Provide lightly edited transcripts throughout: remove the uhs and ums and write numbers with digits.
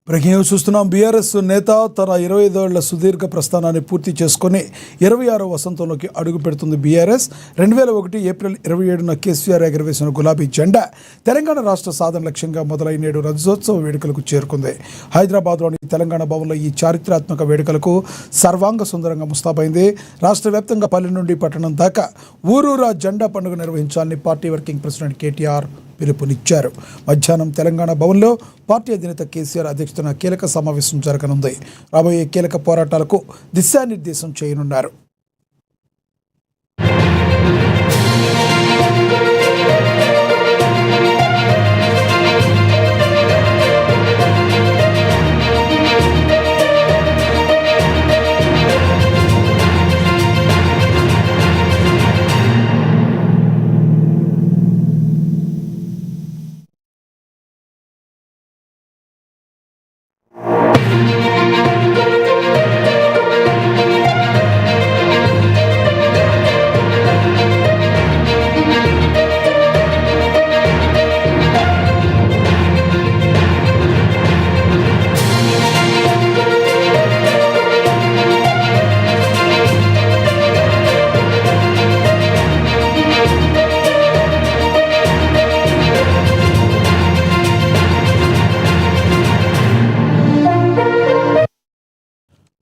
Breaking news చూస్తున్నాం. BRS నేత తన 25 ఏళ్ల సుదీర్ఘ ప్రస్థానాన్ని పూర్తి చేసుకుని 26వ వసంతంలోకి అడుగు పెడుతుంది. బీఆర్ఎస్ 2001 ఏప్రిల్ 27న కేసీఆర్ ఎగరవేసిన గులాబీ జెండా తెలంగాణ రాష్ట్ర సాధన లక్ష్యంగా మొదలై నేడు రజతోత్సవ వేడుకలకు చేరుకుంది. హైదరాబాద్లోని తెలంగాణ భవన్లో ఈ చారిత్రాత్మక వేడుకలకు సర్వాంగ సుందరంగా ముస్తాబైంది. రాష్ట్ర వ్యాప్తంగా పల్లె నుండి పట్టణం దాకా ఊరూరా జెండా పండుగ నిర్వహించాలని పార్టీ వర్కింగ్ ప్రెసిడెంట్ కేటీఆర్ పిలుపునిచ్చారు. మధ్యాహ్నం తెలంగాణ భవన్లో పార్టీ అధినేత కేసీఆర్ అధ్యక్షతన కీలక సమావేశం జరగనుంది. రాబోయే కీలక పోరాటాలకు దిశానిర్దేశం చేయనున్నారు.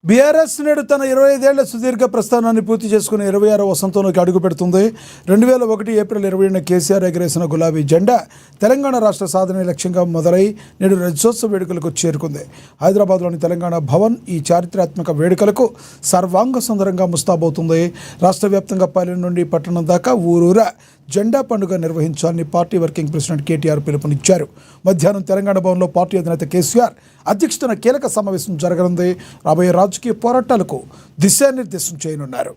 బీఆర్ఎస్ నేడు తన 25 ఏళ్ల సుదీర్ఘ ప్రస్థానాన్ని పూర్తి చేసుకుని 26వ వసంతంలోకి అడుగు పెడుతుంది. 2001 ఏప్రిల్ 27న కేసీఆర్ ఎగరేసిన గులాబీ జెండా తెలంగాణ రాష్ట్ర సాధన లక్ష్యంగా మొదలై నేడు రజతోత్సవ వేడుకలకు చేరుకుంది. హైదరాబాద్లోని తెలంగాణ భవన్ ఈ చారిత్రాత్మక వేడుకలకు సర్వాంగ సుందరంగా ముస్తాబవుతుంది. రాష్ట్ర వ్యాప్తంగా పల్లె నుండి పట్టణం దాకా ఊరూరా జెండా పండుగ నిర్వహించాలని పార్టీ వర్కింగ్ ప్రెసిడెంట్ కేటీఆర్ పిలుపునిచ్చారు. మధ్యాహ్నం తెలంగాణ భవన్లో పార్టీ అధినేత కేసీఆర్ అధ్యక్షతన కీలక సమావేశం జరగనుంది. రాబోయే రాజకీయ పోరాటాలకు దిశానిర్దేశం చేయనున్నారు.